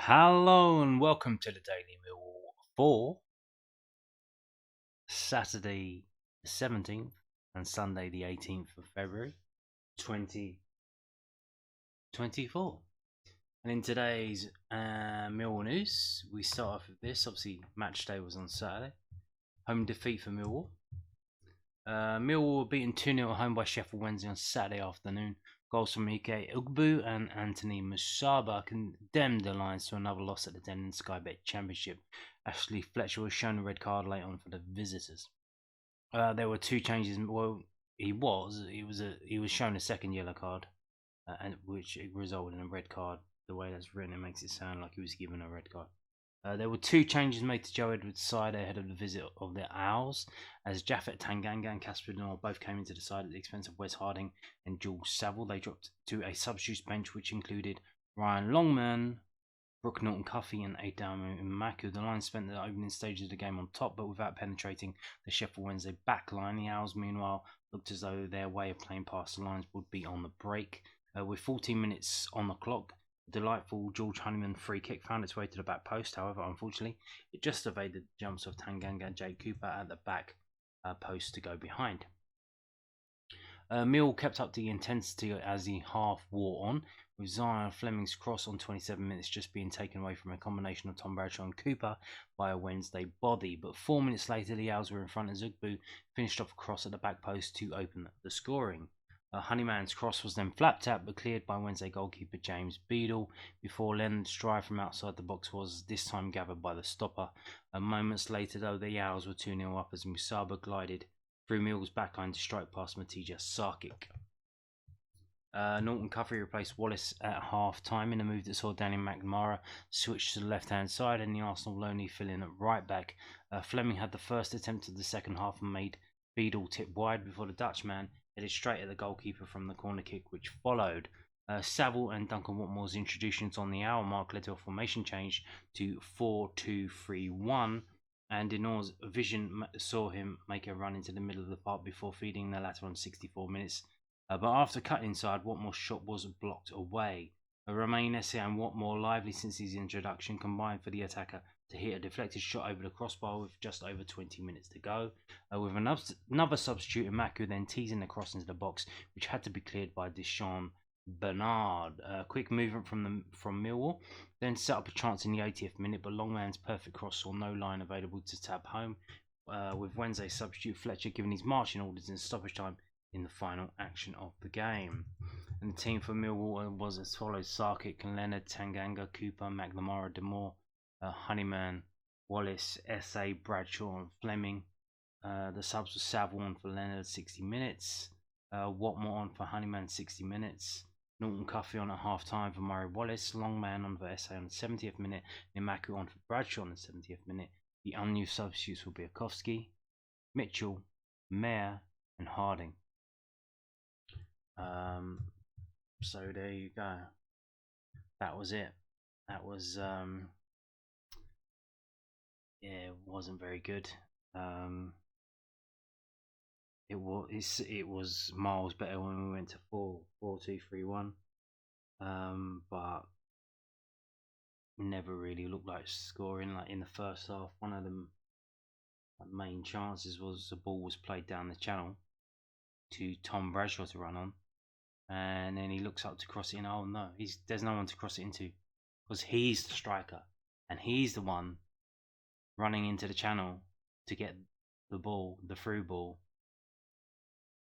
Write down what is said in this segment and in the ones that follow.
Hello and welcome to the Daily Millwall for Saturday the 17th and Sunday the 18th of February 2024. And in today's Millwall news, we start off with this. Obviously, Matchday was on Saturday. Home defeat for Millwall. Millwall were beaten 2-0 at home by Sheffield Wednesday on Saturday afternoon. Goals from Ike Ugbu and Anthony Musaba condemned the Lions to another loss at the Den and Sky Bet Championship. Ashley Fletcher was shown a red card late on for the visitors. There were two changes. Well, he was shown a second yellow card, and which resulted in a red card. The way that's written, it makes it sound like he was given a red card. There were two changes made to Joe Edwards' side ahead of the visit of the Owls, as Japhet Tanganga and Casper Noor both came into the side at the expense of Wes Harding and Jules Saville. They dropped to a substitutes bench which included Ryan Longman, Brooke Norton-Cuffy and Adamu Maku. The Lions spent the opening stages of the game on top, but without penetrating the Sheffield Wednesday back line. The Owls, meanwhile, looked as though their way of playing past the Lions would be on the break. With 14 minutes on the clock, the delightful George Honeyman free kick found its way to the back post. However, unfortunately, it just evaded the jumps of Tanganga and Jake Cooper at the back post to go behind. Mill kept up the intensity as the half wore on, with Zion Fleming's cross on 27 minutes just being taken away from a combination of Tom Bradshaw and Cooper by a Wednesday body. But 4 minutes later, the Owls were in front, and Zugbu finished off a cross at the back post to open the scoring. Honeyman's cross was then flapped out but cleared by Wednesday goalkeeper James Beadle before Leonard's drive from outside the box was this time gathered by the stopper. Moments later, though, the Owls were 2-0 up as Musaba glided through Mill's backline to strike past Matija Sarkic. Norton-Cuffy replaced Wallace at half-time in a move that saw Danny McNamara switch to the left-hand side and the Arsenal loanee fill in at right-back. Fleming had the first attempt of the second half and made Beadle tip wide before the Dutchman headed straight at the goalkeeper from the corner kick which followed. Saville and Duncan Watmore's introductions on the hour mark led to a formation change to 4-2-3-1, and Dinore's vision saw him make a run into the middle of the park before feeding the latter on 64 minutes. But after cutting inside, Watmore's shot was blocked away. Romain Esse and Watmore, lively since his introduction, combined for the attacker to hit a deflected shot over the crossbar with just over 20 minutes to go. With another substitute, Maku then teasing the cross into the box, which had to be cleared by Deshaun Bernard. Quick movement from Millwall, then set up a chance in the 80th minute, but Longman's perfect cross saw no line available to tap home, with Wednesday substitute Fletcher giving his marching orders in stoppage time in the final action of the game. And the team for Millwall was as follows: Sarkic, Leonard, Tanganga, Cooper, McNamara, Demore, Honeyman, Wallace, Esse, Bradshaw and Fleming. The subs were Saville on for Leonard 60 minutes, Watmore on for Honeyman 60 minutes, Norton-Cuffy on at half-time for Murray Wallace, Longman on for Esse on the 70th minute, Nimaku on for Bradshaw on the 70th minute. The unused substitutes will be Akowski, Mitchell, Mayer and Harding. So there you go. That was it. That was it wasn't very good. It was miles better when we went to 4-2-3-1. But never really looked like scoring. Like in the first half, one of the main chances was the ball was played down the channel to Tom Bradshaw to run on, and then he looks up to cross it in. Oh no, there's no one to cross it into because he's the striker and he's the one running into the channel to get the ball, the through ball,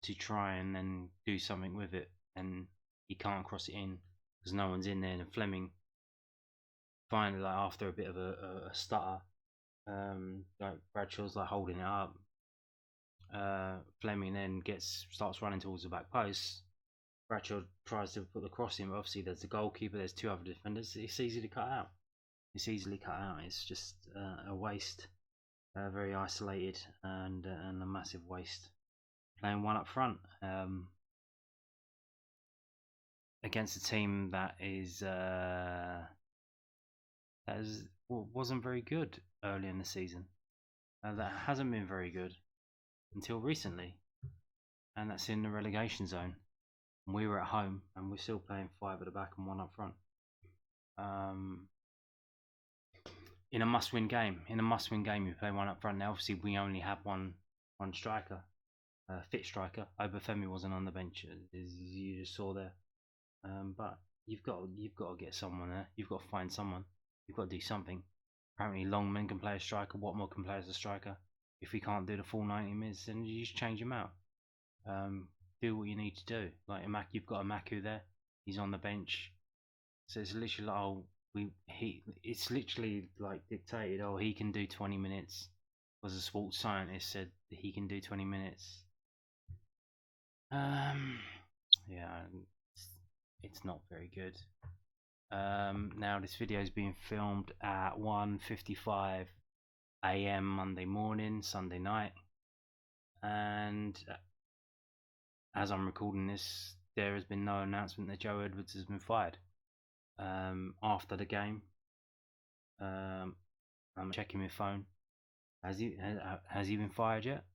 to try and then do something with it, and he can't cross it in because no one's in there. And Fleming finally, like after a bit of a stutter, like Bradshaw's like holding it up. Fleming then starts running towards the back post. Bradshaw tries to put the cross in, but obviously there's the goalkeeper, there's two other defenders. It's easy to cut out. It's just a waste, very isolated, and a massive waste. Playing one up front against a team that wasn't very good early in the season. That hasn't been very good until recently, and that's in the relegation zone. And we were at home, and we're still playing five at the back and one up front. in a must-win game. In a must-win game, you play one up front. Now, obviously, we only have one striker, fit striker. Obafemi wasn't on the bench, as you just saw there. But you've got to get someone there. You've got to find someone. You've got to do something. Apparently, Longman can play a striker. Watmore can play as a striker. If we can't do the full 90 minutes, then you just change him out. Do what you need to do. Like you've got a Maku there. He's on the bench. So it's literally like, it's literally like dictated. Oh, he can do 20 minutes. Was a sports scientist said that he can do 20 minutes. Yeah, it's not very good. Now this video is being filmed at 1:55 a.m. Monday morning, Sunday night, and as I'm recording this, there has been no announcement that Joe Edwards has been fired. After the game, I'm checking my phone. Has he been fired yet?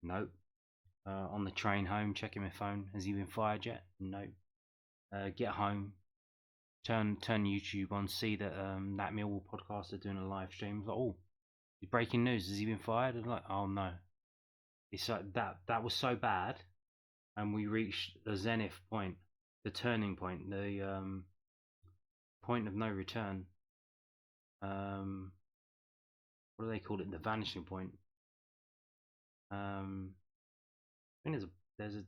Nope. On the train home, checking my phone. Has he been fired yet? Nope. Get home, turn YouTube on, see that that Millwall podcast are doing a live stream. Like, oh, breaking news. Has he been fired? I'm like, oh no. It's like that was so bad, and we reached the zenith point, the turning point, the point of no return. What do they call it? The vanishing point. I think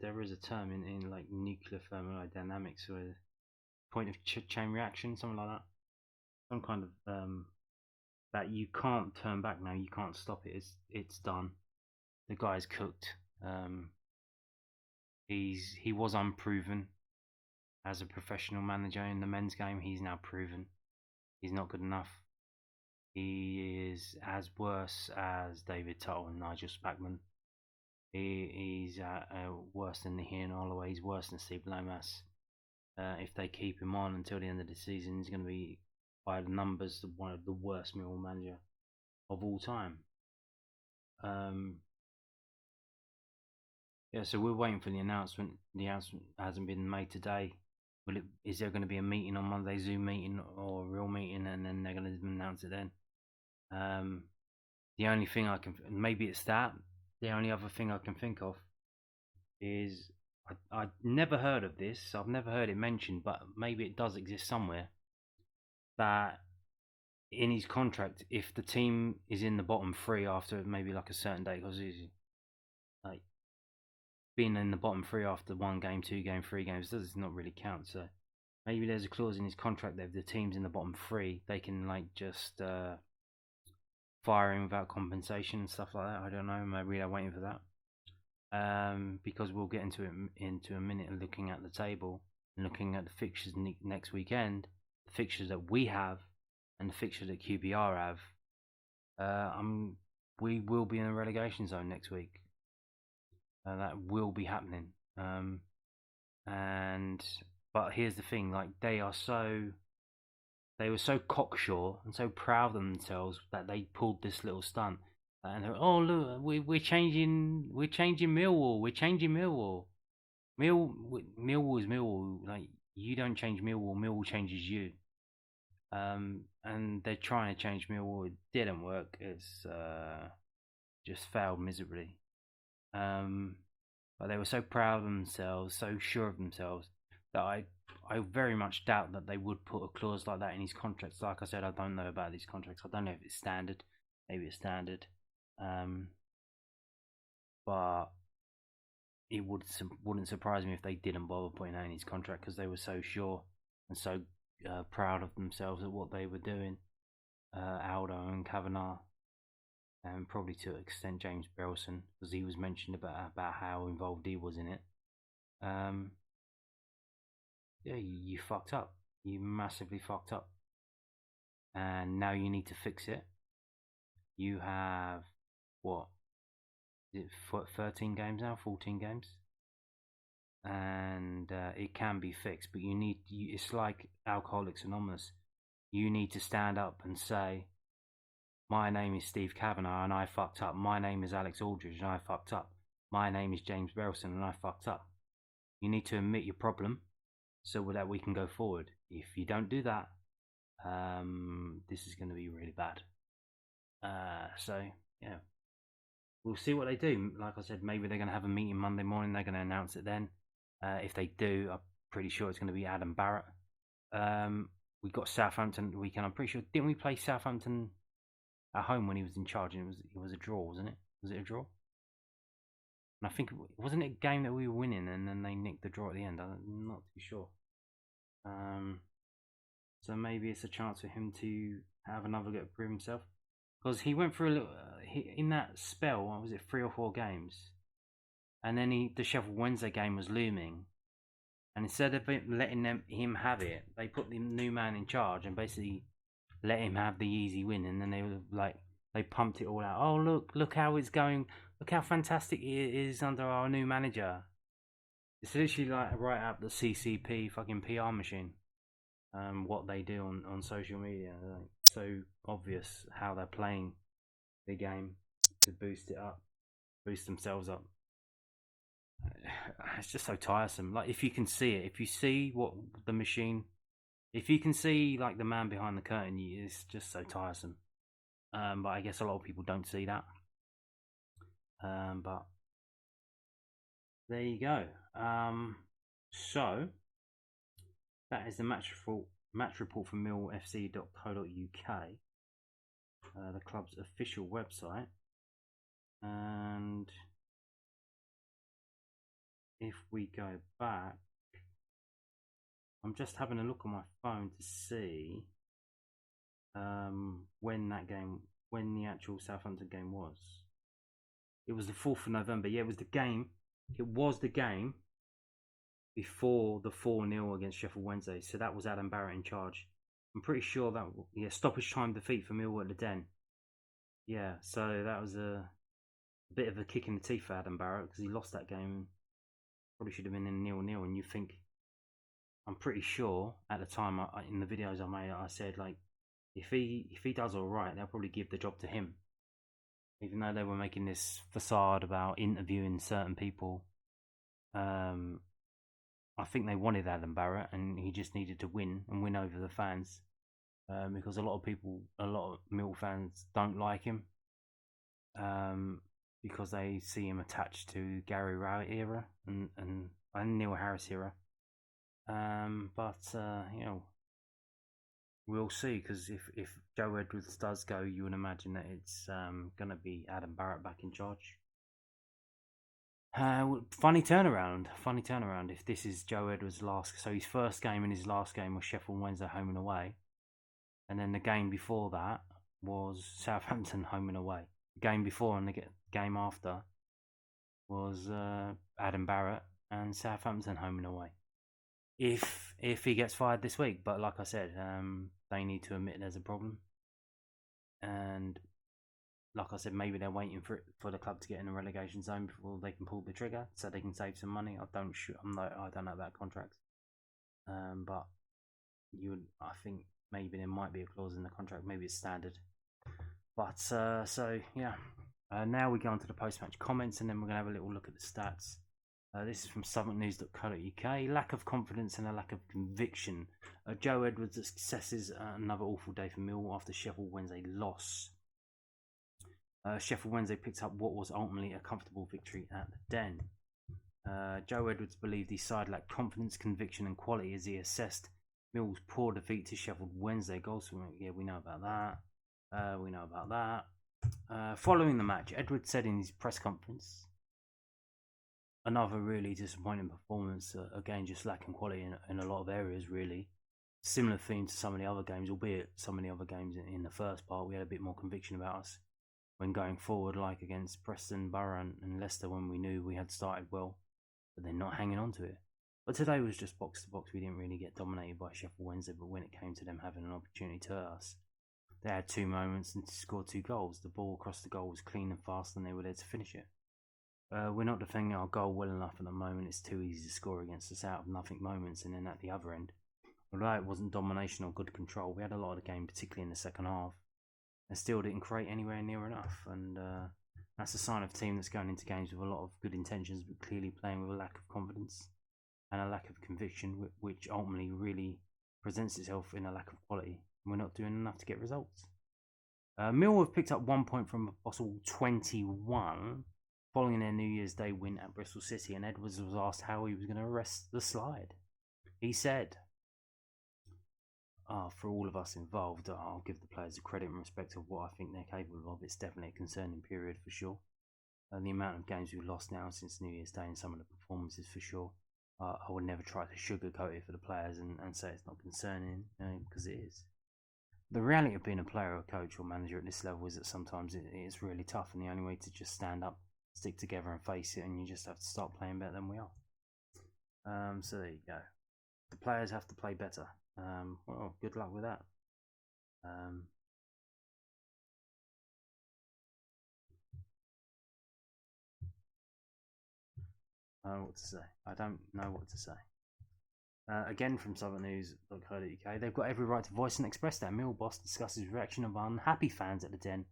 there is a term in like nuclear thermodynamics, where point of chain reaction, something like that. Some kind of that you can't turn back now. You can't stop it. It's done. The guy's cooked. He was unproven as a professional manager in the men's game. He's now proven he's not good enough. He is as worse as David Tuttle and Nigel Spackman. He's worse than Ian Holloway. He's worse than Steve Lomas. If they keep him on until the end of the season, he's going to be, by the numbers, one of the worst Millwall manager of all time. Yeah, so we're waiting for the announcement. The announcement hasn't been made today. Is there going to be a meeting on Monday, Zoom meeting or a real meeting, and then they're going to announce it then? The only thing maybe it's that. The only other thing I can think of is I'd never heard of this. I've never heard it mentioned, but maybe it does exist somewhere. That in his contract, if the team is in the bottom three after maybe like a certain date, because like being in the bottom three after 1 game, 2 game, 3 games does not really count. So maybe there's a clause in his contract that if the team's in the bottom 3, they can like just fire him without compensation and stuff like that. I don't know. Maybe they're waiting for that. Because we'll get into a minute, looking at the table and looking at the fixtures next weekend, the fixtures that we have and the fixtures that QPR have. We will be in the relegation zone next week. That will be happening. But here's the thing: like they were so cocksure and so proud of themselves that they pulled this little stunt. And they're, oh look, we're changing Millwall. We're changing Millwall. Millwall is Millwall. Like you don't change Millwall. Millwall changes you. And they're trying to change Millwall. It didn't work. It's just failed miserably. But they were so proud of themselves, so sure of themselves, that I very much doubt that they would put a clause like that in his contracts. Like I said, I don't know about these contracts. I don't know if it's standard. Maybe it's standard. But it wouldn't surprise me if they didn't bother putting that in his contract, because they were so sure and so proud of themselves at what they were doing. Aldo and Kavanagh, and probably to an extent James Berylson, because he was mentioned about how involved he was in it. Yeah, you fucked up. You massively fucked up, and now you need to fix it. You have what? Is it 13 games now? 14 games? And it can be fixed, but it's like Alcoholics Anonymous. You need to stand up and say, my name is Steve Kavanagh and I fucked up. My name is Alex Aldridge and I fucked up. My name is James Berylson and I fucked up. You need to admit your problem so that we can go forward. If you don't do that, this is going to be really bad. So yeah, we'll see what they do. Like I said, maybe they're going to have a meeting Monday morning. They're going to announce it then. If they do, I'm pretty sure it's going to be Adam Barrett. We got Southampton at the weekend. I'm pretty sure, didn't we play Southampton at home when he was in charge? And it was a draw, wasn't it? Was it a draw? And I think wasn't it a game that we were winning and then they nicked the draw at the end. I'm not too sure. So maybe it's a chance for him to have another go at prove himself, because he went through a little in that spell. What was it, 3 or 4 games? And then the Sheffield Wednesday game was looming, and instead of letting him have it, they put the new man in charge and basically let him have the easy win. And then they pumped it all out. Oh, look how it's going. Look how fantastic it is under our new manager. It's literally like right up the CCP fucking PR machine. What they do on social media, like, so obvious how they're playing the game to boost it up, boost themselves up. It's just so tiresome. Like, if you can see it, if you see what the machine, if you can see like the man behind the curtain, it's just so tiresome. But I guess a lot of people don't see that. But there you go. So that is the match report from millfc.co.uk, the club's official website. And if we go back, I'm just having a look on my phone to see when the actual Southampton game was. It was the 4th of November. Yeah, it was the game. It was the game before the 4-0 against Sheffield Wednesday. So that was Adam Barrett in charge. I'm pretty sure that, yeah, stoppage time defeat for Millwall at the Den. Yeah, so that was a bit of a kick in the teeth for Adam Barrett, because he lost that game. Probably should have been in 0-0. And you think, I'm pretty sure at the time, in the videos I made, I said, like, if he does all right, they'll probably give the job to him. Even though they were making this facade about interviewing certain people, I think they wanted Adam Barrett, and he just needed to win over the fans, because a lot of Mill fans don't like him, because they see him attached to Gary Rowett era and Neil Harris era. But you know, we'll see, because if Joe Edwards does go, you would imagine that it's going to be Adam Barrett back in charge. Funny turnaround. If this is Joe Edwards' last, so his first game and his last game was Sheffield Wednesday home and away, and then the game before that was Southampton home and away. The game before and the game after was Adam Barrett and Southampton home and away. If he gets fired this week, but like I said, they need to admit there's a problem, and like I said, maybe they're waiting for the club to get in the relegation zone before they can pull the trigger, so they can save some money. I don't know about contracts, but I think maybe there might be a clause in the contract. Maybe it's standard. But so yeah, now we go on to the post-match comments, and then we're gonna have a little look at the stats. This is from southwarknews.co.uk. Lack of confidence and a lack of conviction. Joe Edwards' successes, another awful day for Millwall after Sheffield Wednesday loss. Sheffield Wednesday picked up what was ultimately a comfortable victory at the Den. Joe Edwards believed his side lacked confidence, conviction and quality as he assessed Mill's poor defeat to Sheffield Wednesday. Goals, yeah, we know about that. Following the match, Edwards said in his press conference, another really disappointing performance, again just lacking quality in a lot of areas really. Similar theme to some of the other games, albeit some of the other games in the first part we had a bit more conviction about us when going forward, like against Preston, Borough and Leicester, when we knew we had started well, but then not hanging on to it. But today was just box to box. We didn't really get dominated by Sheffield Wednesday, but when it came to them having an opportunity to hurt us, they had 2 moments and scored 2 goals. The ball across the goal was clean and fast, and they were there to finish it. We're not defending our goal well enough at the moment. It's too easy to score against us out of nothing moments, and then at the other end, although it wasn't domination or good control, we had a lot of the game, particularly in the second half, and still didn't create anywhere near enough. And that's a sign of a team that's going into games with a lot of good intentions, but clearly playing with a lack of confidence and a lack of conviction, which ultimately really presents itself in a lack of quality. We're not doing enough to get results. Millwall have picked up 1 point from a possible 21 following their New Year's Day win at Bristol City, and Edwards was asked how he was going to arrest the slide. He said, for all of us involved, I'll give the players the credit and respect of what I think they're capable of. It's definitely a concerning period for sure. The amount of games we've lost now since New Year's Day and some of the performances for sure. I would never try to sugarcoat it for the players and say it's not concerning, because it is. The reality of being a player or coach or manager at this level is that sometimes it's really tough, and the only way to just stand up, stick together and face it, and you just have to start playing better than we are. So there you go. The players have to play better. Well, good luck with that. I don't know what to say. I don't know what to say. Again from southernnews.co.uk, they've got every right to voice and express their. Mill boss discusses reaction of unhappy fans at the Den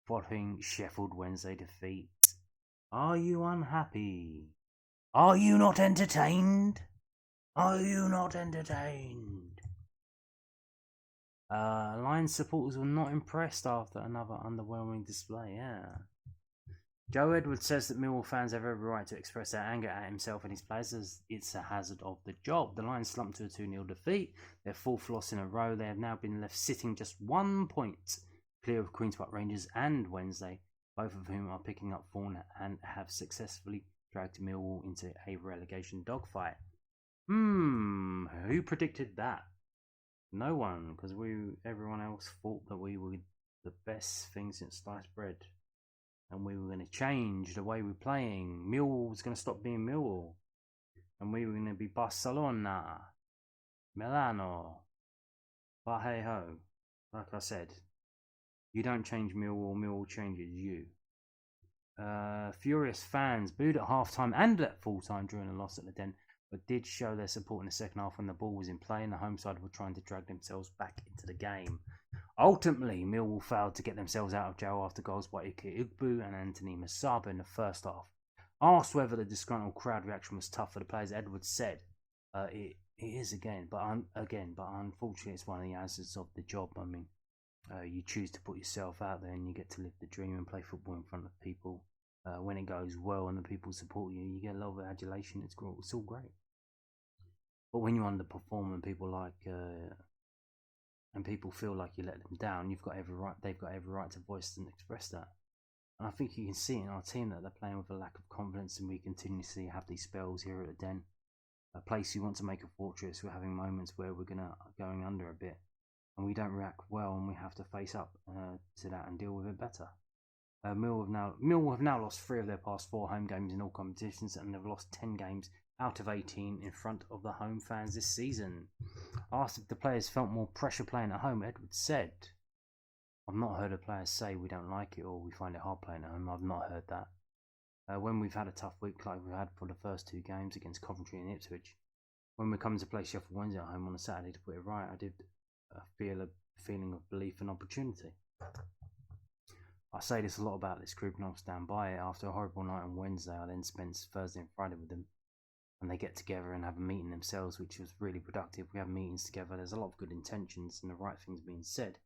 following Sheffield Wednesday defeat. Are you unhappy? Are you not entertained? Are you not entertained? Lions supporters were not impressed after another underwhelming display. Yeah. Joe Edwards says that Millwall fans have every right to express their anger at himself and his players as it's a hazard of the job. The Lions slumped to a 2-0 defeat, their fourth loss in a row. They have now been left sitting just 1 point clear of Queen's Park Rangers and Wednesday, both of whom are picking up form and have successfully dragged Millwall into a relegation dogfight. Who predicted that? No one, because everyone else thought that we were the best thing since sliced bread. And we were going to change the way we're playing. Millwall was going to stop being Millwall. And we were going to be Barcelona, Milano. But hey ho, like I said, you don't change Millwall, Millwall changes you. Furious fans booed at half-time and at full-time during the loss at the Den, but did show their support in the second half when the ball was in play and the home side were trying to drag themselves back into the game. Ultimately, Millwall failed to get themselves out of jail after goals by Ike Ugbu and Anthony Masaba in the first half. Asked whether the disgruntled crowd reaction was tough for the players, Edwards said, "It is again, but unfortunately, it's one of the hazards of the job. I mean, you choose to put yourself out there, and you get to live the dream and play football in front of people. When it goes well and the people support you, you get a lot of adulation. It's all great. But when you underperform and people feel like you let them down, they've got every right to voice and express that. And I think you can see in our team that they're playing with a lack of confidence, and we continuously have these spells here at the Den, a place we want to make a fortress. We're having moments where we're going under a bit, and we don't react well, and we have to face up to that and deal with it better. Millwall have now lost 3 of their past 4 home games in all competitions, and they've lost 10 games out of 18 in front of the home fans this season. Asked if the players felt more pressure playing at home, Edwards said, "I've not heard the players say we don't like it or we find it hard playing at home. I've not heard that. When we've had a tough week like we've had for the first 2 games against Coventry and Ipswich, when we come to play Sheffield Wednesday at home on a Saturday to put it right, I did feel a feeling of belief and opportunity. I say this a lot about this group and I'll stand by it. After a horrible night on Wednesday, I then spent Thursday and Friday with them, and they get together and have a meeting themselves, which was really productive. We have meetings together, there's a lot of good intentions and the right things being said,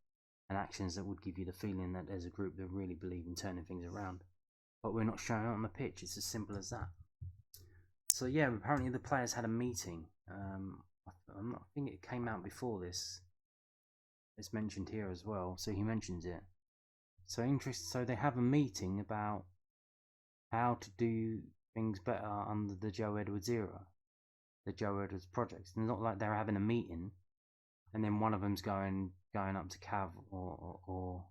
and actions that would give you the feeling that there's a group that really believe in turning things around. But we're not showing it on the pitch, it's as simple as that." So yeah, apparently the players had a meeting. I think it came out before this. It's mentioned here as well, so he mentions it. So they have a meeting about how to do things better under the Joe Edwards era, the Joe Edwards project. It's not like they're having a meeting and then one of them's going up to Cav or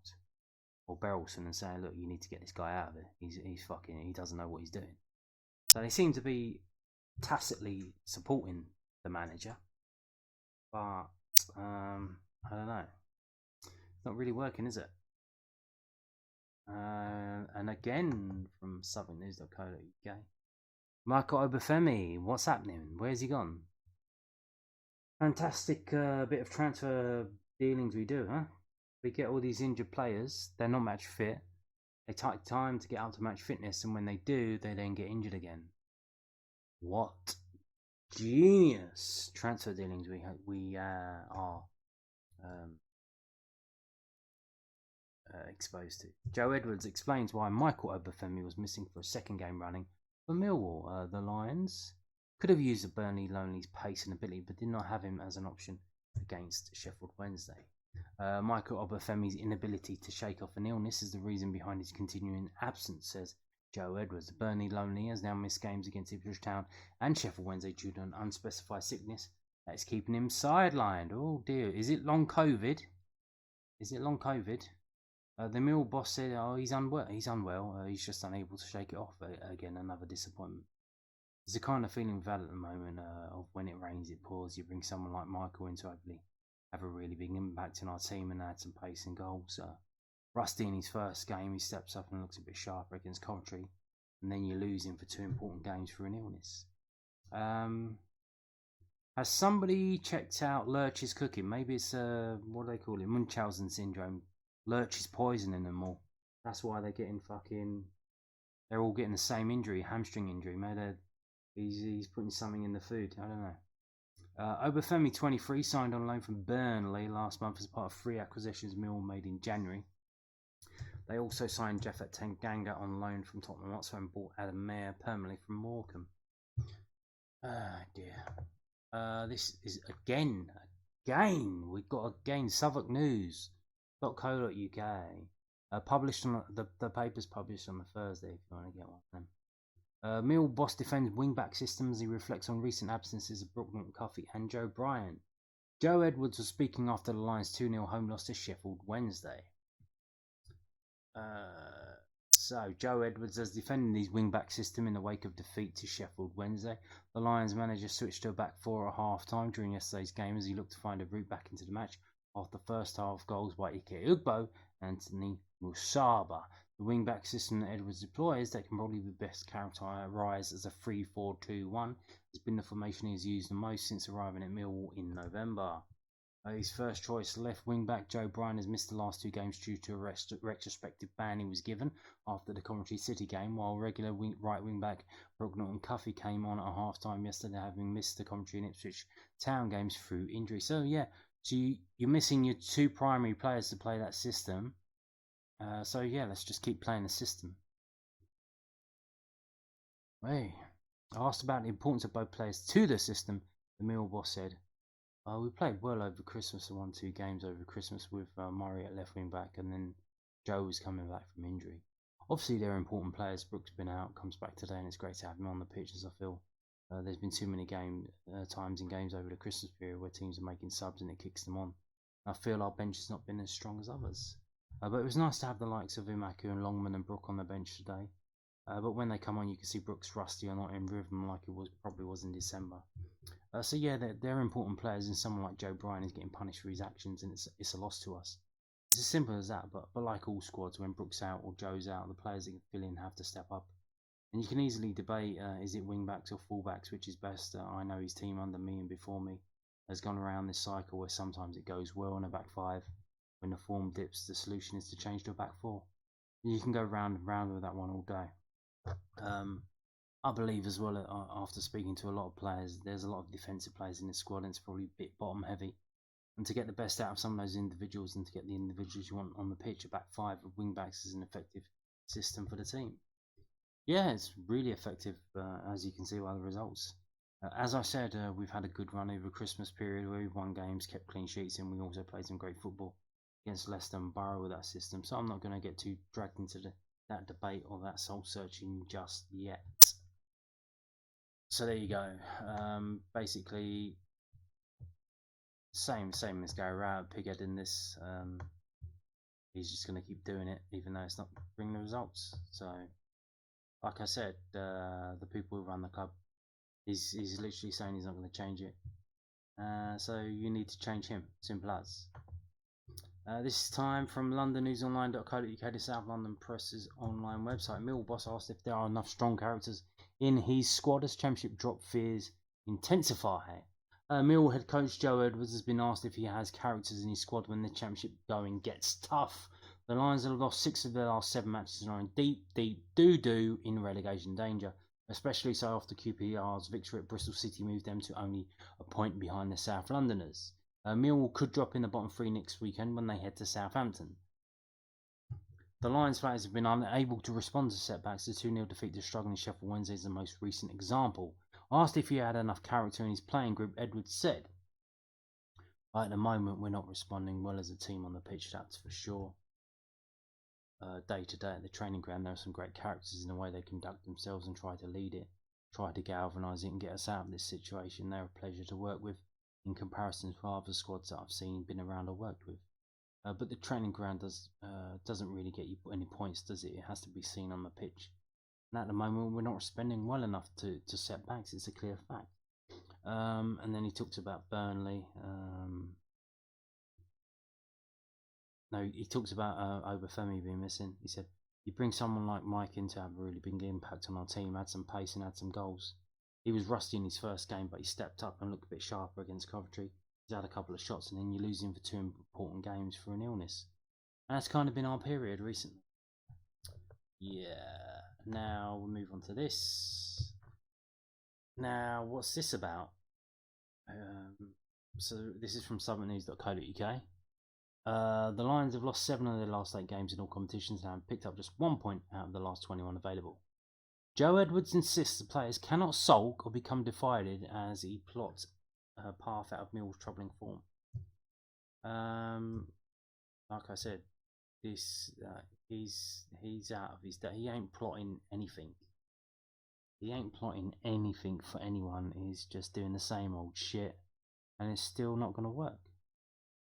Berylson and saying, "Look, you need to get this guy out of it. He doesn't know what he's doing." So they seem to be tacitly supporting the manager, but I don't know. It's not really working, is it? And again from southernnews.co.uk, Michael Obafemi, what's happening? Where's he gone? Fantastic bit of transfer dealings we do, huh? We get all these injured players, they're not match fit, they take time to get up to match fitness, and when they do, they then get injured again. What? genius transfer dealings we are exposed to. Joe Edwards explains why Michael Obafemi was missing for a second game running for Millwall. The Lions could have used Burnley Lonely's pace and ability, but did not have him as an option against Sheffield Wednesday. Michael Obafemi's inability to shake off an illness is the reason behind his continuing absence, says Joe Edwards. Burnley Lonely has now missed games against Ipswich Town and Sheffield Wednesday due to an unspecified sickness that is keeping him sidelined. Oh dear, is it long COVID? The Mill boss said, "Oh, he's unwell. He's just unable to shake it off." Again, another disappointment. It's the kind of feeling we've had at the moment of when it rains, it pours. You bring someone like Michael in to hopefully have a really big impact in our team and add some pace and goals. Rusty in his first game, he steps up and looks a bit sharper against Coventry, and then you lose him for 2 important games for an illness. Has somebody checked out Lurch's cooking? Maybe it's what do they call it? Munchausen syndrome. Lurch is poisoning them all. That's why they're getting they're all getting the same injury, hamstring injury. Maybe he's putting something in the food. I don't know. Obafemi, 23, signed on loan from Burnley last month as part of 3 acquisitions Mill made in January. They also signed Jeffet Tanganga on loan from Tottenham Hotspur and bought Adam Mayer permanently from Morecambe. Ah dear. This is again, we've got Southwark News.co.uk. Published on the paper's published on the Thursday if you want to get one of them. Mill boss defends wing-back system as he reflects on recent absences of Brook Norton-Cuffy and Joe Bryan. Joe Edwards was speaking after the Lions' 2-0 home loss to Sheffield Wednesday. So Joe Edwards has defended his wing-back system in the wake of defeat to Sheffield Wednesday. The Lions manager switched to a back 4 at half-time during yesterday's game as he looked to find a route back into the match after the first half goals by Ike Ugbo and Anthony Musaba. The wing-back system that Edwards deploys that can probably be best characterised as a 3-4-2-1 has been the formation he has used the most since arriving at Millwall in November. His first choice left wing-back Joe Bryan has missed the last 2 games due to a retrospective ban he was given after the Coventry City game, while regular right wing-back Brook Norton-Cuffy came on at half-time yesterday, having missed the Coventry and Ipswich Town games through injury. So you're missing your 2 primary players to play that system. Let's just keep playing the system. Hey, asked about the importance of both players to the system, the Mill boss said, "We played well over Christmas and won 2 games over Christmas with Murray at left wing back, and then Joe was coming back from injury. Obviously, they're important players. Brook's been out, comes back today, and it's great to have him on the pitch. As I feel there's been too many times in games over the Christmas period where teams are making subs and it kicks them on. I feel our bench has not been as strong as others." But it was nice to have the likes of Imaku and Longman and Brook on the bench today. But when they come on, you can see Brook's rusty or not in rhythm like it probably was in December. They're important players, and someone like Joe Bryan is getting punished for his actions, and it's a loss to us. It's as simple as that. But like all squads, when Brook's out or Joe's out, the players that can fill in have to step up. And you can easily debate: is it wing backs or full backs, which is best? I know his team under me and before me has gone around this cycle where sometimes it goes well in a back 5. When the form dips, the solution is to change to a back 4. You can go round and round with that one all day. I believe as well, after speaking to a lot of players, there's a lot of defensive players in the squad, and it's probably a bit bottom heavy. And to get the best out of some of those individuals and to get the individuals you want on the pitch, a back 5 of wing backs is an effective system for the team. Yeah, it's really effective, as you can see by the results. As I said, we've had a good run over the Christmas period where we've won games, kept clean sheets, and we also played some great football against Leicester and Borough with that system. So I'm not going to get too dragged into that debate or that soul searching just yet. So there you go. Basically, same as Gary Rowett, pighead in this. He's just going to keep doing it, even though it's not bringing the results. So, like I said, the people who run the club, he's literally saying he's not going to change it. So you need to change him. Simple as. This time from londonnewsonline.co.uk, the South London Press's online website. Mill boss asked if there are enough strong characters in his squad as Championship drop fears intensify. Mill head coach Joe Edwards has been asked if he has characters in his squad when the Championship going gets tough. The Lions have lost 6 of their last 7 matches and are in deep doo-doo in relegation danger. especially so after QPR's victory at Bristol City moved them to only a point behind the South Londoners. Millwall could drop in the bottom three next weekend when they head to Southampton. The Lions players have been unable to respond to setbacks. The 2-0 defeat to struggling Sheffield Wednesday is the most recent example. Asked if he had enough character in his playing group, Edwards said, "At the moment, we're not responding well as a team on the pitch, that's for sure. Day to day at the training ground, there are some great characters in the way they conduct themselves and try to lead it, try to galvanise it and get us out of this situation. They're a pleasure to work with in comparison to other squads that I've seen, been around or worked with. But the training ground doesn't really get you any points, does it? It has to be seen on the pitch. And at the moment, we're not responding well enough to setbacks. It's a clear fact." And then he talks about Burnley. He talks about Obafemi being missing. He said, "You bring someone like Mike in to have a really big impact on our team, add some pace and add some goals. He was rusty in his first game, but he stepped up and looked a bit sharper against Coventry. He's had a couple of shots and then you lose him for 2 important games for an illness." And that's kind of been our period recently. Yeah. Now we'll move on to this. Now, what's this about? So this is from southernnews.co.uk. The Lions have lost 7 of their last 8 games in all competitions and have picked up just 1 point out of the last 21 available. Joe Edwards insists the players cannot sulk or become divided as he plots a path out of Mill's troubling form. Like I said, he's out of his day. He ain't plotting anything. He ain't plotting anything for anyone. He's just doing the same old shit, and it's still not going to work.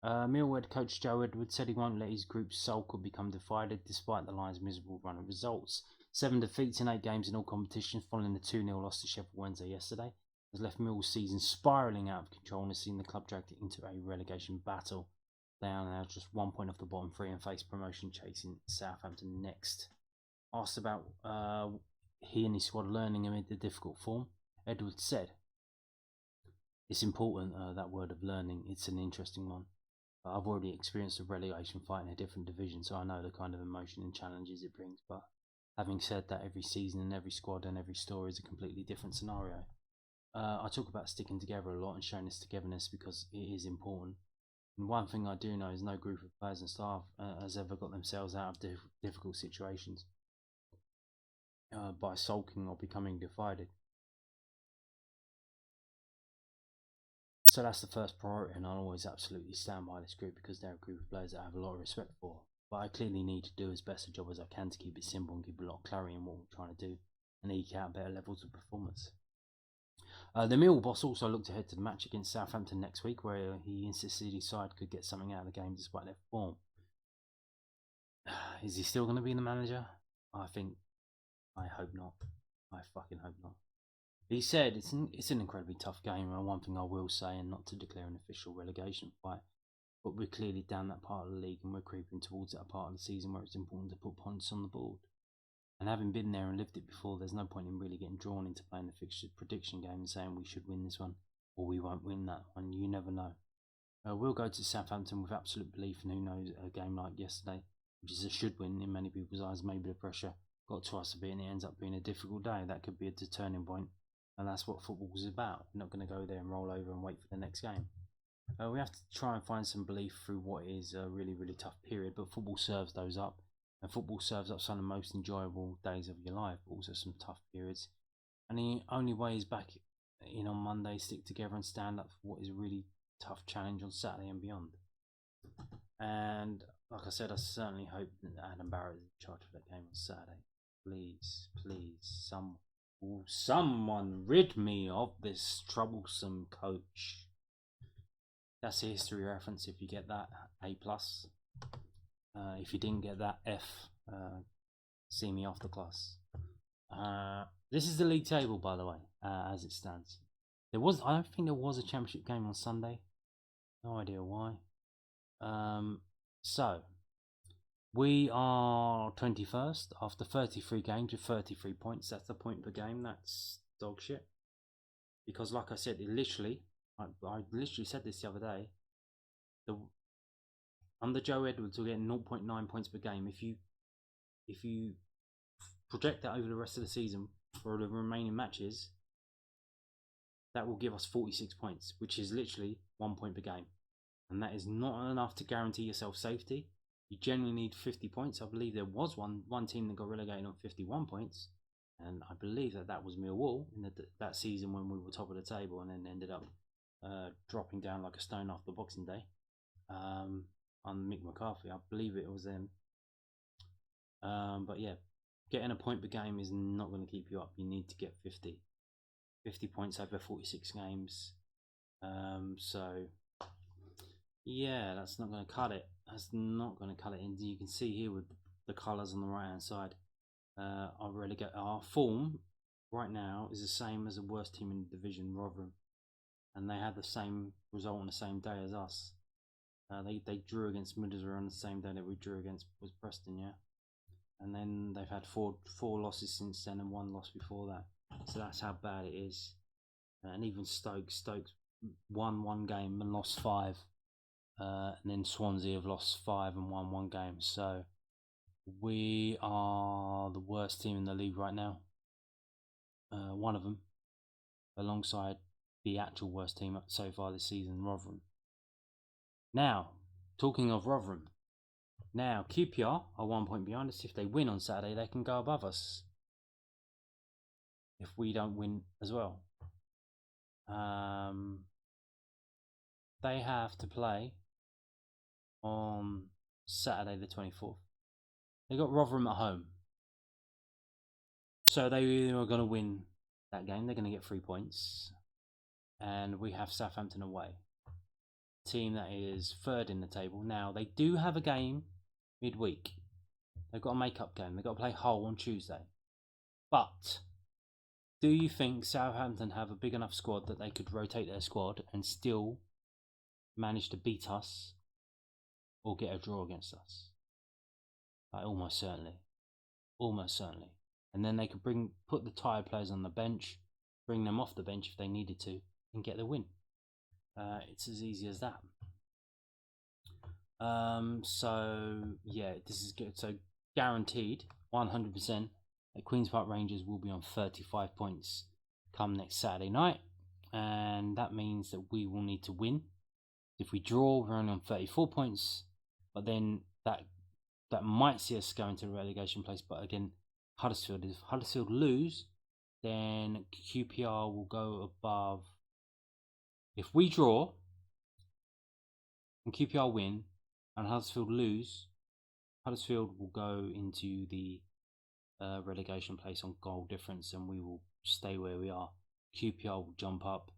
Millwall head coach Joe Edwards said he won't let his group sulk or become divided despite the Lions' miserable run of results. 7 defeats in 8 games in all competitions following the 2-0 loss to Sheffield Wednesday yesterday has left Millwall's season spiralling out of control and has seen the club dragged into a relegation battle. They are now just 1 point off the bottom 3 and face promotion chasing Southampton next. Asked about he and his squad learning amid the difficult form, Edwards said, "It's important, that word of learning. It's an interesting one. I've already experienced a relegation fight in a different division, so I know the kind of emotion and challenges it brings. But having said that, every season and every squad and every story is a completely different scenario. I talk about sticking together a lot and showing this togetherness because it is important. And one thing I do know is no group of players and staff has ever got themselves out of difficult situations by sulking or becoming divided. So that's the first priority, and I'll always absolutely stand by this group because they're a group of players that I have a lot of respect for. But I clearly need to do as best a job as I can to keep it simple and give a lot of clarity in what we're trying to do and eke out better levels of performance." The Millwall boss also looked ahead to the match against Southampton next week, where he insisted his side could get something out of the game despite their form. Is he still going to be the manager? I hope not. I fucking hope not. He said it's an incredibly tough game, and one thing I will say, and not to declare an official relegation fight, but we're clearly down that part of the league and we're creeping towards that part of the season where it's important to put points on the board. And having been there and lived it before, there's no point in really getting drawn into playing the fixture prediction game and saying we should win this one or we won't win that one. You never know. We'll go to Southampton with absolute belief, and who knows, a game like yesterday, which is a should win in many people's eyes, maybe the pressure got to us a bit and it ends up being a difficult day. That could be a turning point, and that's what football's about. We're not going to go there and roll over and wait for the next game. We have to try and find some belief through what is a really, really tough period, but football serves those up. And football serves up some of the most enjoyable days of your life, but also some tough periods. And the only way is back in on Monday, stick together and stand up for what is a really tough challenge on Saturday and beyond. And like I said, I certainly hope that Adam Barrett is in charge of that game on Saturday. Please, someone rid me of this troublesome coach. That's a history reference. If you get that, A+. If you didn't get that, F. See me after class. This is the league table, by the way, as it stands. I don't think there was a championship game on Sunday. No idea why. So we are 21st after 33 games with 33 points. That's the point per game. That's dog shit. Because, like I said, I literally said this the other day. Under Joe Edwards, we're getting 0.9 points per game. If you project that over the rest of the season, for the remaining matches, that will give us 46 points, which is literally 1 point per game. And that is not enough to guarantee yourself safety. You generally need 50 points. I believe there was one team that got relegated on 51 points. And I believe that was Millwall in that season when we were top of the table and then ended up dropping down like a stone after Boxing Day. On Mick McCarthy, I believe it was them. But yeah, getting a point per game is not going to keep you up. You need to get 50 points over 46 games. So yeah, that's not going to cut it. That's not going to cut it. And you can see here with the colours on the right hand side, our form right now is the same as the worst team in the division, Rotherham, and they had the same result on the same day as us. They drew against Middlesbrough on the same day that we drew against was Preston, yeah. And then they've had four losses since then and one loss before that. So that's how bad it is. And even Stoke won one game and lost 5. And then Swansea have lost 5 and won 1 game. So we are the worst team in the league right now. One of them, alongside the actual worst team so far this season, Rotherham. Now, talking of Rotherham, now QPR are 1 point behind us. If they win on Saturday, they can go above us. If we don't win as well, they have to play on Saturday the 24th. They got Rotherham at home, so they are going to win that game. They're going to get 3 points, and we have Southampton away, team that is 3rd in the table. Now they do have a game midweek. They've got a make-up game. They've got to play Hull on Tuesday. But do you think Southampton have a big enough squad that they could rotate their squad and still manage to beat us or get a draw against us? Almost certainly. Almost certainly. And then they could put the tired players on the bench, bring them off the bench if they needed to, and get the win. It's as easy as that. So yeah, this is good. So guaranteed 100% that Queen's Park Rangers will be on 35 points come next Saturday night, and that means that we will need to win. If we draw, we're only on 34 points, but then that might see us go into the relegation place. But again, Huddersfield, if Huddersfield lose, then QPR will go above. If we draw and QPR win and Huddersfield lose, Huddersfield will go into the relegation place on goal difference, and we will stay where we are. QPR will jump up.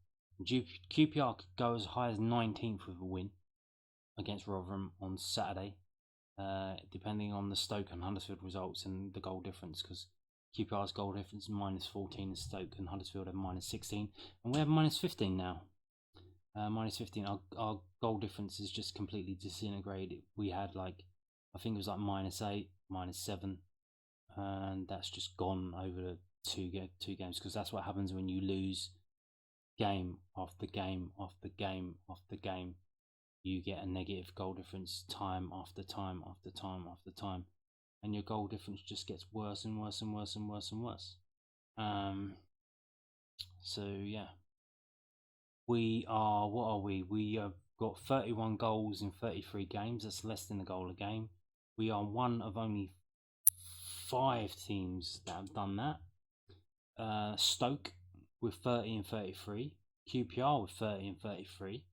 QPR could go as high as 19th with a win against Rotherham on Saturday, depending on the Stoke and Huddersfield results and the goal difference, because QPR's goal difference is -14 and Stoke and Huddersfield have -16, and we have -15 now. -15. Our goal difference is just completely disintegrated. We had I think it was -8, -7, and that's just gone over the two games, because that's what happens when you lose game after game after game after game. You get a negative goal difference time after time after time after time, and your goal difference just gets worse and worse and worse and worse and worse. So yeah, we are, what are we? We have got 31 goals in 33 games. That's less than a goal a game. We are one of only 5 teams that have done that. Stoke with 30 and 33, QPR with 30 and 33,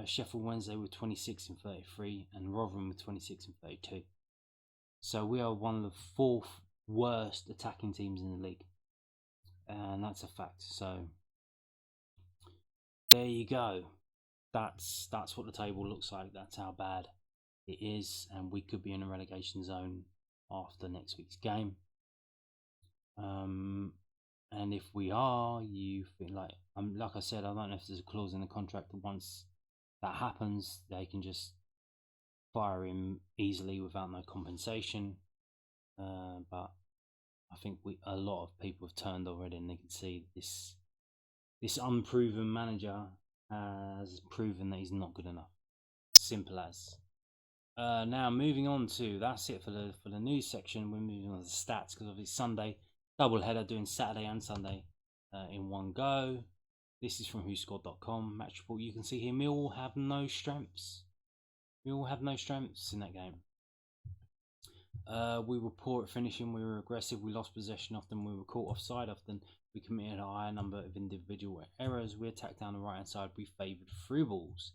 Sheffield Wednesday with 26 and 33, and Rotherham with 26 and 32. So we are one of the 4th worst attacking teams in the league, and that's a fact. So there you go. That's what the table looks like. That's how bad it is, and we could be in a relegation zone after next week's game. And if we are, you feel like I said, I don't know if there's a clause in the contract that once that happens, they can just fire him easily without no compensation. But I think a lot of people have turned already, and they can see this unproven manager has proven that he's not good enough. Simple as. Now moving on to, that's it for the news section. We're moving on to the stats, because obviously Sunday double header doing Saturday and Sunday in one go. This is from whoscored.com match report. You can see here Millwall have no strengths. Millwall have no strengths in that game. We were poor at finishing, we were aggressive, we lost possession often, we were caught offside often, we committed a higher number of individual errors, we attacked down the right hand side, we favoured through balls.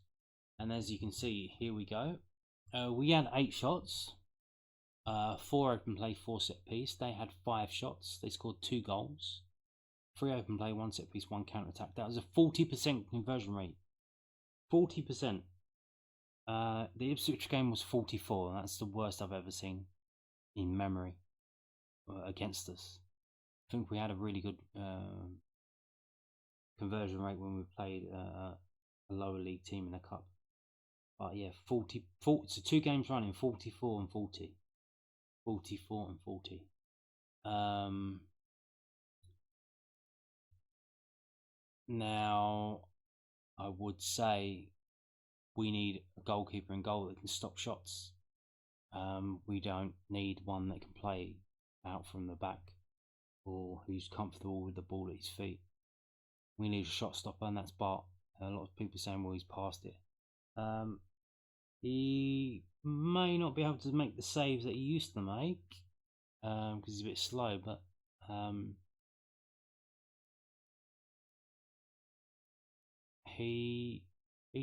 And as you can see, here we go. We had 8 shots, 4 open play, 4 set piece. They had 5 shots, they scored 2 goals, 3 open play, 1 set piece, 1 counter attack. That was a 40% conversion rate. 40%. The Ipswich game was 44, that's the worst I've ever seen in memory against us. I think we had a really good conversion rate when we played a lower league team in the cup. But yeah, 40 so 2 games running, 44 and 40. 44 and 40. Now, I would say we need a goalkeeper in goal that can stop shots. We don't need one that can play out from the back or who's comfortable with the ball at his feet. We need a shot stopper, and that's Bart. A lot of people saying, well, he's past it. He may not be able to make the saves that he used to make because he's a bit slow, but he's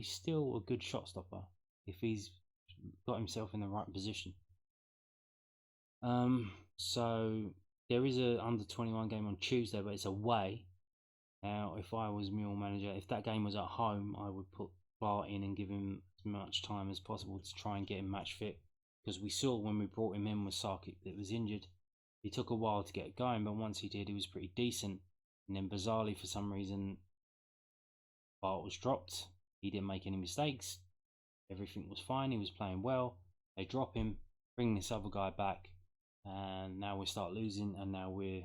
still a good shot stopper if he's got himself in the right position. So there is a under 21 game on Tuesday, but it's away. Now, if I was Millwall manager, if that game was at home, I would put Bart in and give him as much time as possible to try and get him match fit. Because we saw when we brought him in with Sarkic that was injured. He took a while to get going, but once he did, he was pretty decent. And then bizarrely, for some reason, Bart was dropped. He didn't make any mistakes. Everything was fine. He was playing well. They drop him, bring this other guy back, and now we start losing. And now we're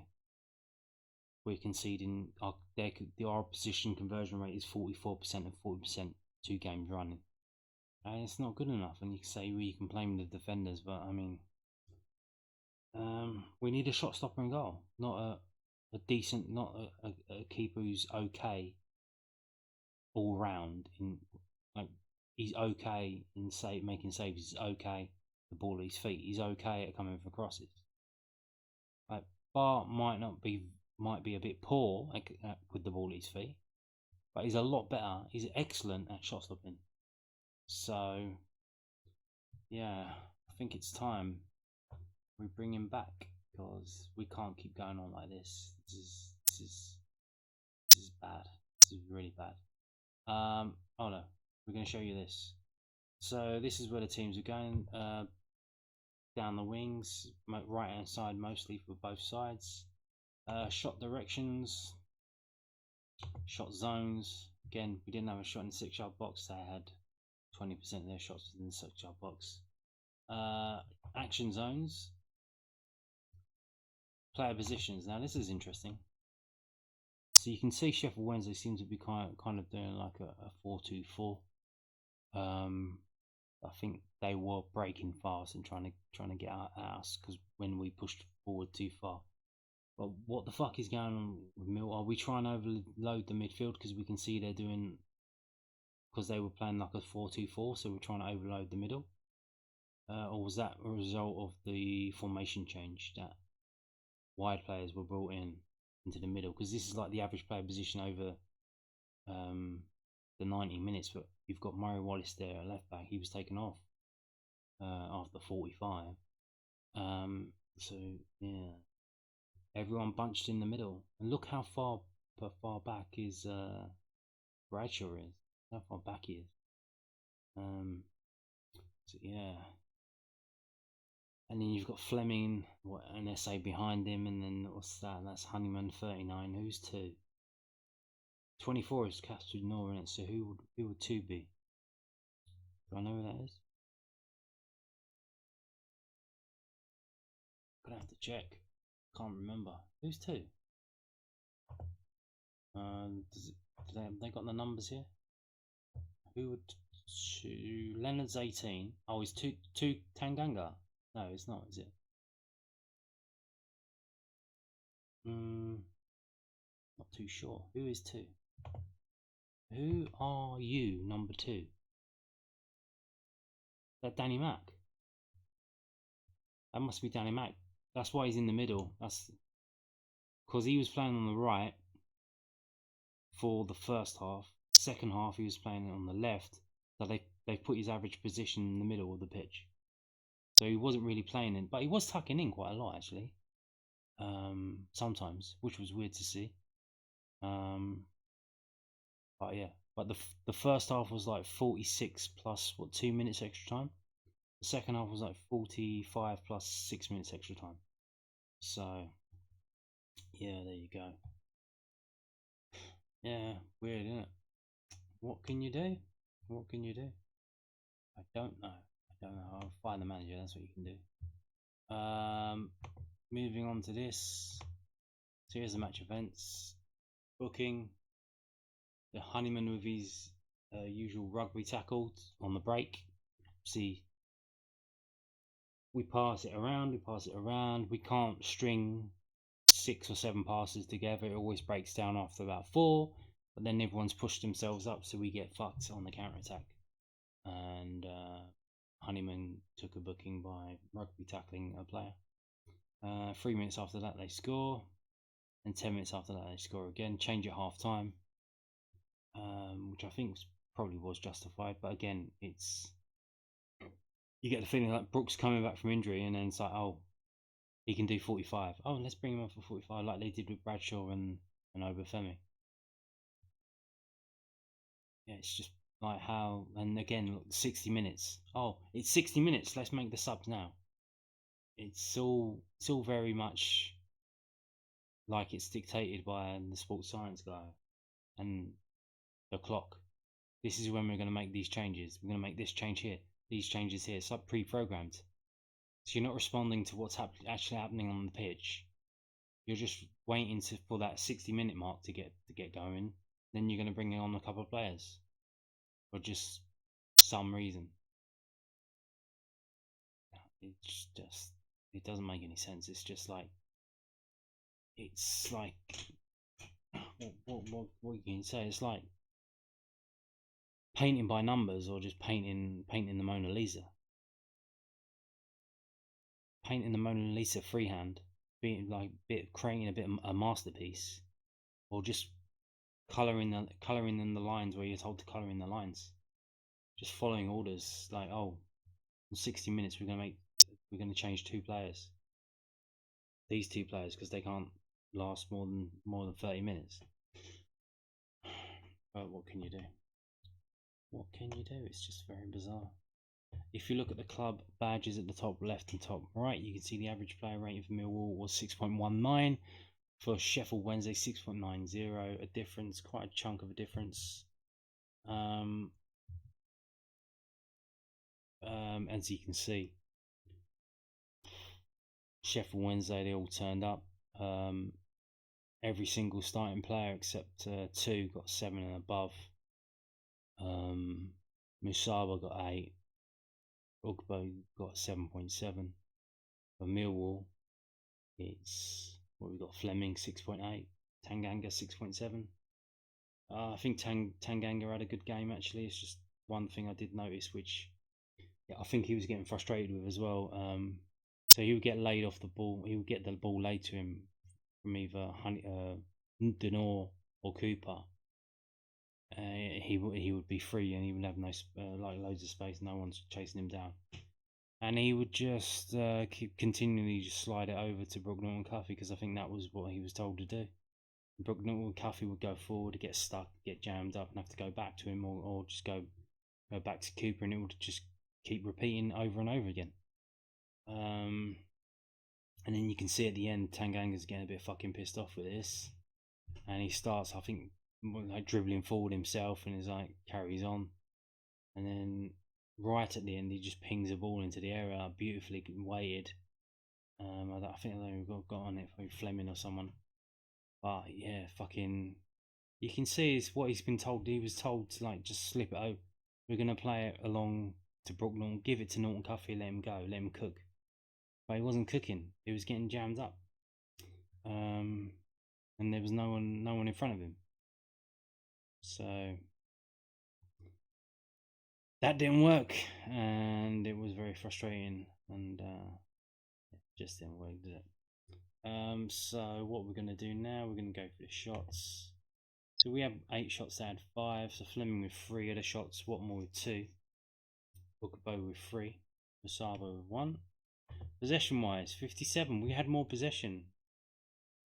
conceding. Our opposition conversion rate is 44% and 40% 2 games running. And it's not good enough. And you can say you can blame the defenders, but I mean, we need a shot stopper in goal, not a decent, not a keeper who's okay all round. He's okay in making saves. He's okay the ball at his feet. He's okay at coming for crosses. Like Bart might be a bit poor with the ball at his feet, but he's a lot better. He's excellent at shot stopping. So yeah, I think it's time we bring him back because we can't keep going on like this. This is bad. This is really bad. Oh no, we're going to show you this. So this is where the teams are going. Down the wings, right hand side mostly for both sides. Shot directions, shot zones. Again, we didn't have a shot in the 6-yard box. They had 20% of their shots in the 6-yard box. Action zones, player positions. Now this is interesting. So you can see Sheffield Wednesday seems to be kind of doing like a 4-2-4. I think they were breaking fast and trying to get at us because when we pushed forward too far. But what the fuck is going on with Millwall? Are we trying to overload the midfield because we can see they're doing, because they were playing like a 4-2-4, so we're trying to overload the middle? Or was that a result of the formation change that wide players were brought into the middle? Because this is like the average player position over the 90 minutes, but you've got Murray Wallace there at left back. He was taken off after 45. So yeah, everyone bunched in the middle, and look how far back is Bradshaw is. How far back he is. So yeah, and then you've got Fleming, an SA behind him, and then what's that? That's Honeyman 39. Who's 2? 24 is Castro Nor in it. So who would 2 be? Do I know who that is? Gonna have to check. Can't remember. Who's 2? Have they got the numbers here? Who would 2? Leonard's 18. Oh, he's 2 Tanganga. No, it's not, is it? Not too sure. Who is 2? Who are you, number 2? That Danny Mack? That must be Danny Mack. That's why he's in the middle. That's because he was playing on the right for the first half. Second half, he was playing on the left. So they put his average position in the middle of the pitch. So he wasn't really playing in, but he was tucking in quite a lot actually. Sometimes, which was weird to see. But yeah, but the first half was like 46 plus 2 minutes extra time. The second half was like 45 plus 6 minutes extra time. So yeah, there you go. Yeah, weird, isn't it? What can you do? What can you do? I don't know. I'll find the manager. That's what you can do. Moving on to this. So here's the match events. Booking. The Honeyman with his usual rugby tackle on the break. See, we pass it around. We can't string 6 or 7 passes together. It always breaks down after about 4. But then everyone's pushed themselves up, so we get fucked on the counter attack. And Honeyman took a booking by rugby tackling a player. 3 minutes after that, they score. And 10 minutes after that, they score again. Change at half time. Which I think probably was justified, but again, you get the feeling like Brooks coming back from injury, and then it's like, oh, he can do 45. Oh, let's bring him on for 45, like they did with Bradshaw and Obafemi. Yeah, it's just like how, and again, look, 60 minutes. Oh, it's 60 minutes. Let's make the subs now. It's all very much like it's dictated by the sports science guy and the clock. This is when we're going to make these changes. We're going to make this change here, these changes here. It's like pre-programmed. So you're not responding to what's actually happening on the pitch. You're just waiting for that 60-minute mark to get going. Then you're going to bring on a couple of players for just some reason. It doesn't make any sense. It's like what can you say? It's like painting by numbers or just painting the Mona Lisa. Painting the Mona Lisa freehand, being like creating a masterpiece, or just colouring in the lines where you're told to colour in the lines. Just following orders, like, oh, in 60 minutes we're gonna change 2 players. These 2 players, because they can't last more than 30 minutes. But what can you do? What can you do? It's just very bizarre. If you look at the club badges at the top left and top right, you can see the average player rating for Millwall was 6.19. For Sheffield Wednesday, 6.90. A difference, quite a chunk of a difference. As you can see, Sheffield Wednesday, they all turned up. Every single starting player except 2 got 7 and above. Musaba got 8. Ugbo got 7.7. For Millwall, it's what we got: Fleming 6.8, Tanganga 6.7. I think Tanganga had a good game actually. It's just one thing I did notice, which I think he was getting frustrated with as well. So he would get laid off the ball. He would get the ball laid to him from either Denor or Cooper. He would be free and he would have loads of space. No one's chasing him down, and he would just keep continually just slide it over to Brooknell and Cuffy, because I think that was what he was told to do. Brooknell and Cuffy would go forward, get stuck, get jammed up, and have to go back to him, or just go back to Cooper, and it would just keep repeating over and over again. And then you can see at the end, Tanganga's getting a bit fucking pissed off with this, and he starts, I think, like dribbling forward himself, and is like carries on, and then right at the end he just pings a ball into the area, beautifully weighted. I think they got on it from Fleming or someone, but yeah, fucking, you can see it's what he's been told. He was told to like just slip it over. We're gonna play it along to Brooknell, give it to Norton Cuffy, let him go, let him cook. But he wasn't cooking. He was getting jammed up. and there was no one in front of him. So that didn't work, and it was very frustrating, and it just didn't work, did it? So what we're going to do now, we're going to go for the shots. So we have 8 shots, they had 5. So Fleming with 3 of the shots, Watmore with 2, Bookabo with 3, Masabo with 1. Possession wise, 57. We had more possession.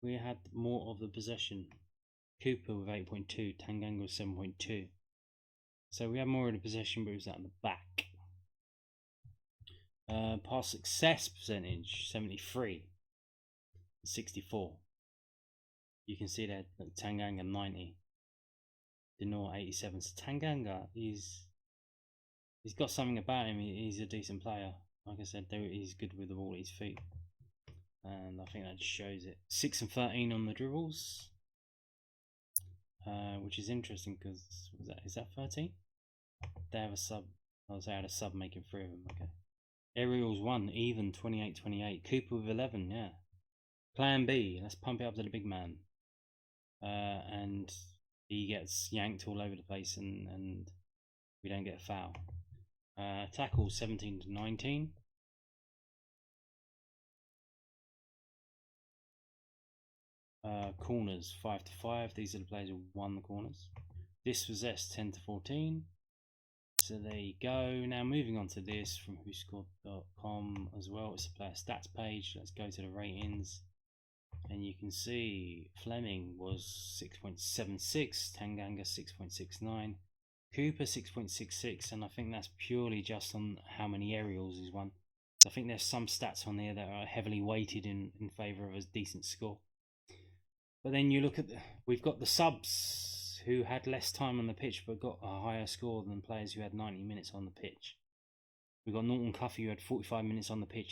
We had more of the possession. Cooper with 8.2, Tanganga with 7.2. So we had more of the possession, but it was at the back. Pass success percentage, 73, 64. You can see that Tanganga 90, Denor 87. So Tanganga he's got something about him. He's a decent player. Like I said, he's good with the ball at his feet, and I think that just shows it. 6 and 13 on the dribbles, which is interesting because is that 13? They have a sub. They had a sub making 3 of them. Okay. Aerials 1 even 28-28. Cooper with 11. Yeah. Plan B. Let's pump it up to the big man. And he gets yanked all over the place, and we don't get a foul. Tackles 17-19. Corners 5-5. These are the players who won the corners. Dispossessed 10-14. So there you go. Now moving on to this from whoscored.com as well. It's a player stats page. Let's go to the ratings, and you can see Fleming was 6.76, Tanganga 6.69, Cooper 6.66, and I think that's purely just on how many aerials he's won. I think there's some stats on there that are heavily weighted in favour of a decent score. But then you look at we've got the subs who had less time on the pitch but got a higher score than players who had 90 minutes on the pitch. We've got Norton Cuffy who had 45 minutes on the pitch.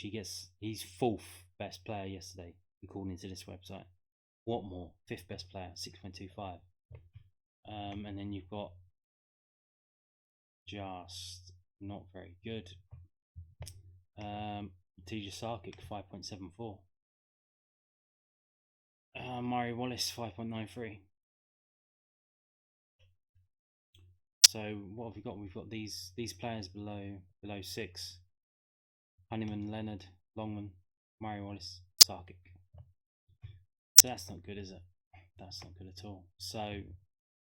He's 4th best player yesterday, according to this website. Watmore, 5th best player, 6.25. And then you've got just not very good. TJ Sarkic, 5.74. Murray Wallace, 5.93. So what have we got? We've got these players below 6. Honeyman, Leonard, Longman, Murray Wallace, Sarkic. So that's not good, is it? That's not good at all. So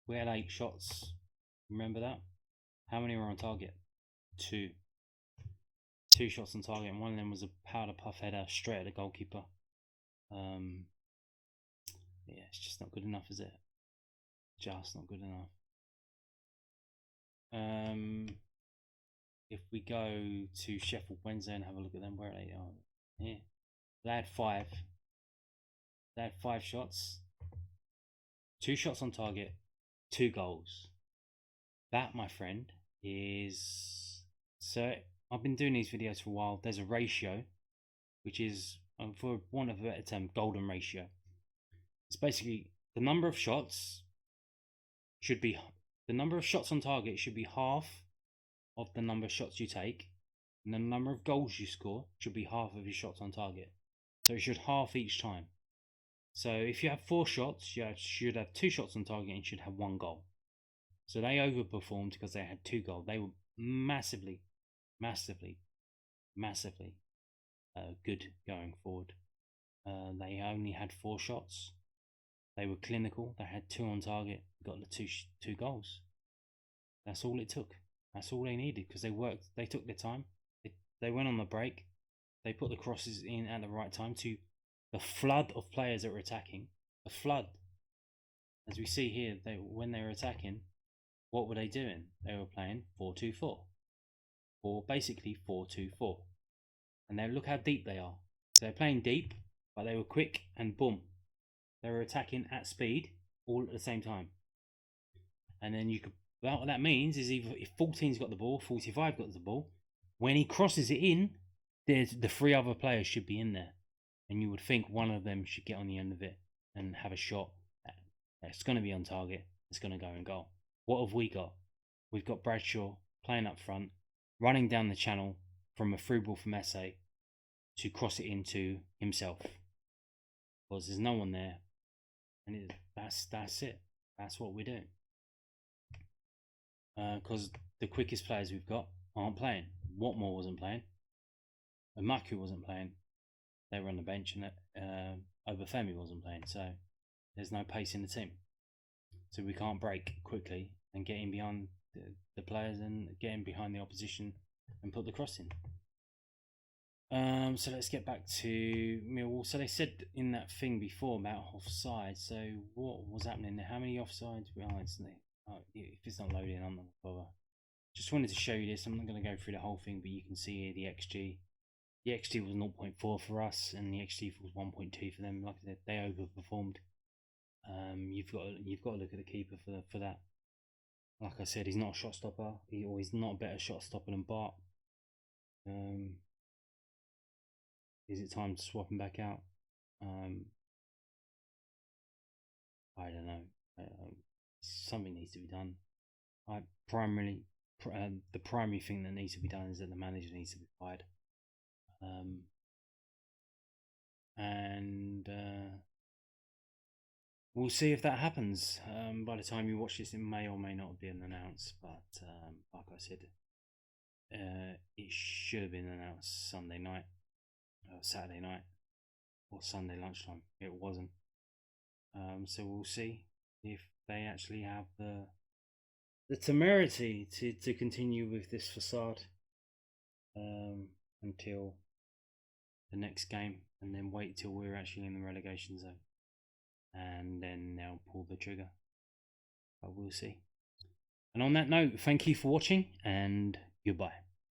we had 8 shots. Remember that? How many were on target? 2. 2 shots on target, and one of them was a powder puff header straight at the goalkeeper. Yeah, it's just not good enough, is it? Just not good enough. If we go to Sheffield Wednesday and have a look at them, where they are here, they had 5. They had 5 shots, 2 shots on target, 2 goals. That, my friend, is so. I've been doing these videos for a while. There's a ratio, which is, for want of a better term, golden ratio. It's basically the number of shots on target should be half of the number of shots you take, and the number of goals you score should be half of your shots on target. So it should half each time. So if you have 4 shots, you should have 2 shots on target and you should have 1 goal. So they overperformed because they had 2 goals. They were massively good going forward. They only had 4 shots. They were clinical. They had 2 on target. Got the 2 goals. That's all it took. That's all they needed, because they worked. They took their time. They went on the break. They put the crosses in at the right time to the flood of players that were attacking. The flood, as we see here, when they were attacking, what were they doing? They were playing 4-2-4, or basically 4-2-4. And now look how deep they are. So they're playing deep, but they were quick, and boom, they were attacking at speed all at the same time. And then what that means is, either if 14's got the ball, 45 got the ball, when he crosses it in, the 3 other players should be in there, and you would think one of them should get on the end of it and have a shot. It's going to be on target. It's going to go in goal. What have we got? We've got Bradshaw playing up front, running down the channel from a through ball from Essay to cross it into himself. because there's no one there, and that's it. That's what we're doing. Because the quickest players we've got aren't playing. Watmore wasn't playing. Maku wasn't playing. They were on the bench, and Obafemi wasn't playing. So there's no pace in the team. So we can't break quickly and get in behind the players and get in behind the opposition and put the cross in. So let's get back to Millwall. So they said in that thing before about offside. So what was happening there? How many offsides were instantly? Oh, if it's not loading, I'm not going to bother. Just wanted to show you this. I'm not going to go through the whole thing, but you can see here the XG. The XG was 0.4 for us, and the XG was 1.2 for them. Like I said, they overperformed. You've got to look at the keeper for that. Like I said, he's not a shot stopper. He's not a better shot stopper than Bart. Is it time to swap him back out? I don't know. Something needs to be done. The primary thing that needs to be done is that the manager needs to be fired. And we'll see if that happens. By the time you watch this, it may or may not be announced. But like I said, it should have been announced Sunday night, Saturday night, or Sunday lunchtime. It wasn't. So we'll see if they actually have the temerity to continue with this facade until the next game, and then wait till we're actually in the relegation zone, and then they'll pull the trigger. But we'll see. And on that note, thank you for watching, and goodbye.